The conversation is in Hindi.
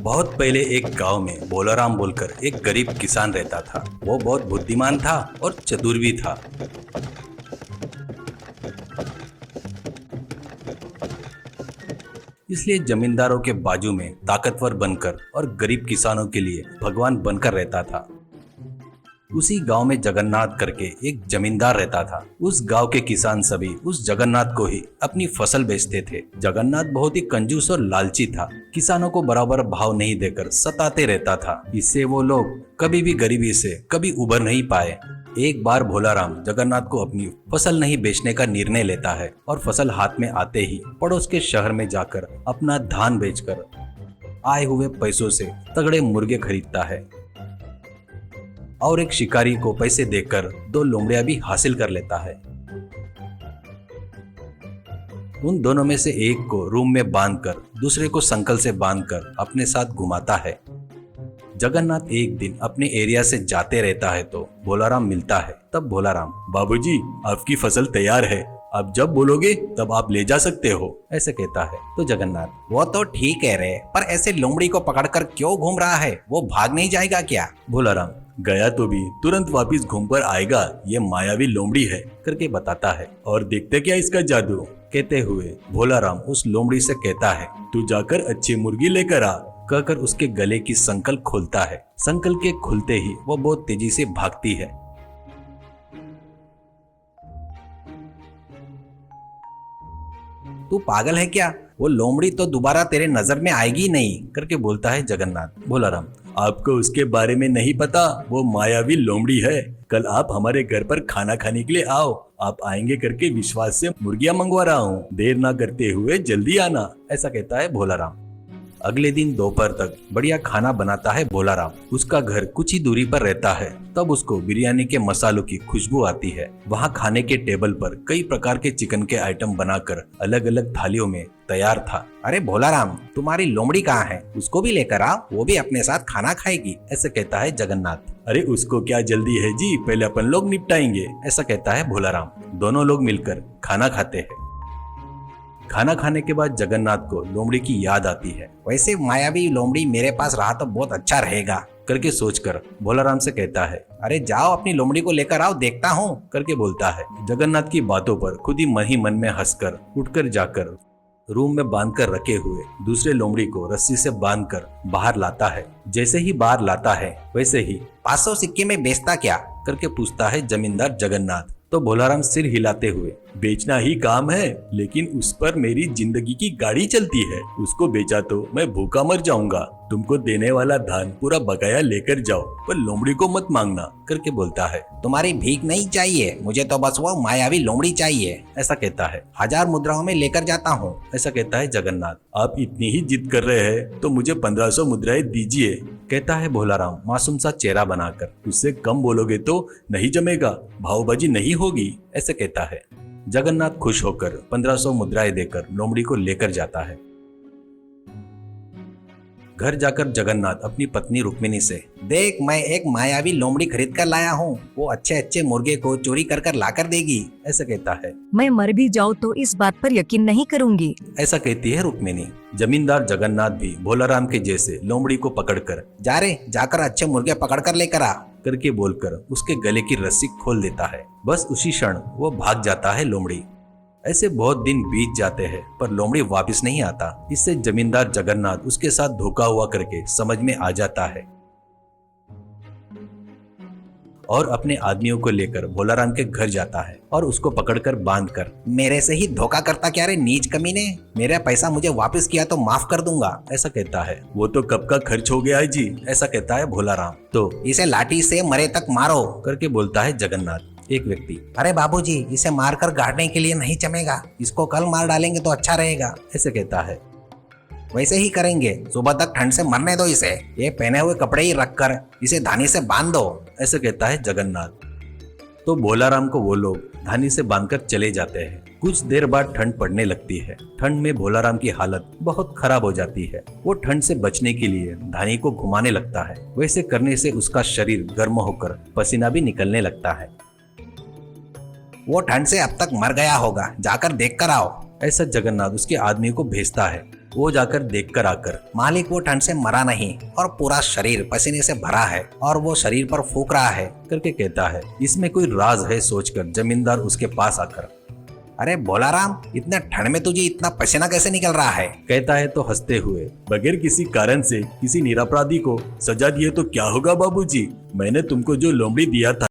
बहुत पहले एक गांव में भोलाराम बोलकर एक गरीब किसान रहता था। वो बहुत बुद्धिमान था और चतुर भी था। इसलिए जमींदारों के बाजू में ताकतवर बनकर और गरीब किसानों के लिए भगवान बनकर रहता था। उसी गांव में जगन्नाथ करके एक जमींदार रहता था। उस गांव के किसान सभी उस जगन्नाथ को ही अपनी फसल बेचते थे। जगन्नाथ बहुत ही कंजूस और लालची था। किसानों को बराबर भाव नहीं देकर सताते रहता था। इससे वो लोग कभी भी गरीबी से कभी उबर नहीं पाए। एक बार भोलाराम जगन्नाथ को अपनी फसल नहीं बेचने का निर्णय लेता है और फसल हाथ में आते ही पड़ोस के शहर में जाकर अपना धान बेचकर आए हुए पैसों से तगड़े मुर्गे खरीदता है और एक शिकारी को पैसे देकर 2 लोमड़ियां भी हासिल कर लेता है। उन दोनों में से एक को रूम में बांधकर दूसरे को संकल से बांधकर अपने साथ घुमाता है। जगन्नाथ एक दिन अपने एरिया से जाते रहता है तो भोलाराम मिलता है। तब भोलाराम, बाबूजी, आपकी फसल तैयार है, आप जब बोलोगे तब आप ले जा सकते हो, ऐसे कहता है। तो जगन्नाथ, वो तो ठीक है रे, पर ऐसे लोमड़ी को पकड़कर क्यों घूम रहा है? वो भाग नहीं जाएगा क्या? भोलाराम, गया तो भी तुरंत वापिस घूम कर आएगा, ये मायावी लोमड़ी है, करके बताता है। और देखते क्या इसका जादू। कहते हुए भोलाराम उस लोमड़ी से कहता है, तू जाकर अच्छी मुर्गी लेकर आ, कहकर उसके गले की संकल खोलता है। संकल के खुलते ही वो बहुत तेजी से भागती है। तू पागल है क्या? वो लोमड़ी तो दोबारा तेरे नजर में आएगी नहीं, करके बोलता है जगन्नाथ। भोलाराम, आपको उसके बारे में नहीं पता, वो मायावी लोमड़ी है। कल आप हमारे घर पर खाना खाने के लिए आओ, आप आएंगे करके विश्वास से मुर्गियां मंगवा रहा हूँ, देर ना करते हुए जल्दी आना, ऐसा कहता है भोलाराम। अगले दिन दोपहर तक बढ़िया खाना बनाता है भोलाराम। उसका घर कुछ ही दूरी पर रहता है। तब उसको बिरयानी के मसालों की खुशबू आती है। वहाँ खाने के टेबल पर कई प्रकार के चिकन के आइटम बनाकर अलग अलग थालियों में तैयार था। अरे भोलाराम, तुम्हारी लोमड़ी कहाँ है? उसको भी लेकर आओ, वो भी अपने साथ खाना खाएगी, ऐसे कहता है जगन्नाथ। अरे उसको क्या जल्दी है जी, पहले अपन लोग निपटाएंगे, ऐसा कहता है भोलाराम। दोनों लोग मिलकर खाना खाते हैं। खाना खाने के बाद जगन्नाथ को लोमड़ी की याद आती है। वैसे मायावी लोमड़ी मेरे पास रहा तो बहुत अच्छा रहेगा, करके सोचकर भोलाराम से कहता है, अरे जाओ अपनी लोमड़ी को लेकर आओ, देखता हूँ, करके बोलता है। जगन्नाथ की बातों पर खुद ही मन में हंसकर उठकर जाकर रूम में बांधकर रखे हुए दूसरे लोमड़ी को रस्सी से बांधकर बाहर लाता है। जैसे ही बाहर लाता है वैसे ही 500 सिक्के में बेचता क्या, करके पूछता है जमींदार जगन्नाथ। तो भोलाराम सिर हिलाते हुए, बेचना ही काम है, लेकिन उस पर मेरी जिंदगी की गाड़ी चलती है, उसको बेचा तो मैं भूखा मर जाऊंगा। तुमको देने वाला धान पूरा बकाया लेकर जाओ, पर लोमड़ी को मत मांगना, करके बोलता है। तुम्हारी भीख नहीं चाहिए मुझे, तो बस वो मायावी लोमड़ी चाहिए, ऐसा कहता है। 1000 मुद्राओं में लेकर जाता हूँ, ऐसा कहता है जगन्नाथ। आप इतनी ही जिद कर रहे हैं तो मुझे 1500 मुद्राएं दीजिए, कहता है भोलाराम मासूम सा चेहरा बनाकर। उससे कम बोलोगे तो नहीं जमेगा, भावबाजी नहीं होगी, ऐसे कहता है। जगन्नाथ खुश होकर 1500 मुद्राएं देकर लोमड़ी को लेकर जाता है। घर जाकर जगन्नाथ अपनी पत्नी रुक्मिणी से, देख, मैं एक मायावी लोमड़ी खरीद कर लाया हूँ, वो अच्छे अच्छे मुर्गे को चोरी कर कर लाकर देगी, ऐसा कहता है। मैं मर भी जाऊँ तो इस बात पर यकीन नहीं करूँगी, ऐसा कहती है रुक्मिणी। जमींदार जगन्नाथ भी भोलाराम के जैसे लोमड़ी को पकड़कर, जा रे, जाकर अच्छे मुर्गे पकड़ कर लेकर आ, करके बोलकर उसके गले की रस्सी खोल देता है। बस उसी क्षण वो भाग जाता है लोमड़ी। ऐसे बहुत दिन बीत जाते हैं पर लोमड़ी वापस नहीं आता। इससे जमींदार जगन्नाथ उसके साथ धोखा हुआ करके समझ में आ जाता है और अपने आदमियों को लेकर भोलाराम के घर जाता है और उसको पकड़कर बांधकर, मेरे से ही धोखा करता क्या रे नीच कमीने, मेरा पैसा मुझे वापस किया तो माफ कर दूंगा, ऐसा कहता है। वो तो कब का खर्च हो गया है जी, ऐसा कहता है भोलाराम। तो इसे लाठी से मरे तक मारो, करके बोलता है जगन्नाथ। एक व्यक्ति, अरे बाबूजी, इसे मारकर गाड़ने के लिए नहीं जमेगा, इसको कल मार डालेंगे तो अच्छा रहेगा, ऐसे कहता है। वैसे ही करेंगे, सुबह तक ठंड से मरने दो इसे, ये पहने हुए कपड़े ही रखकर इसे धानी से बांध दो, ऐसे कहता है जगन्नाथ। तो भोलाराम को वो लोग धानी से बांधकर चले जाते हैं। कुछ देर बाद ठंड पड़ने लगती है। ठंड में भोलाराम की हालत बहुत खराब हो जाती है। वो ठंड से बचने के लिए धानी को घुमाने लगता है। वैसे करने से उसका शरीर गर्म होकर पसीना भी निकलने लगता है। वो ठंड से अब तक मर गया होगा, जाकर देख कर आओ, ऐसा जगन्नाथ उसके आदमी को भेजता है। वो जाकर देखकर आकर मालिक वो ठंड से मरा नहीं और पूरा शरीर पसीने से भरा है और वो शरीर पर फूंक रहा है करके कहता है। इसमें कोई राज है सोचकर जमींदार उसके पास आकर अरे भोलाराम, इतना ठंड में तुझे इतना पसीना कैसे निकल रहा है? कहता है तो हंसते हुए, बगैर किसी कारण से किसी निरपराधी को सजा दिए तो क्या होगा बाबूजी, मैंने तुमको जो लोमड़ी दिया था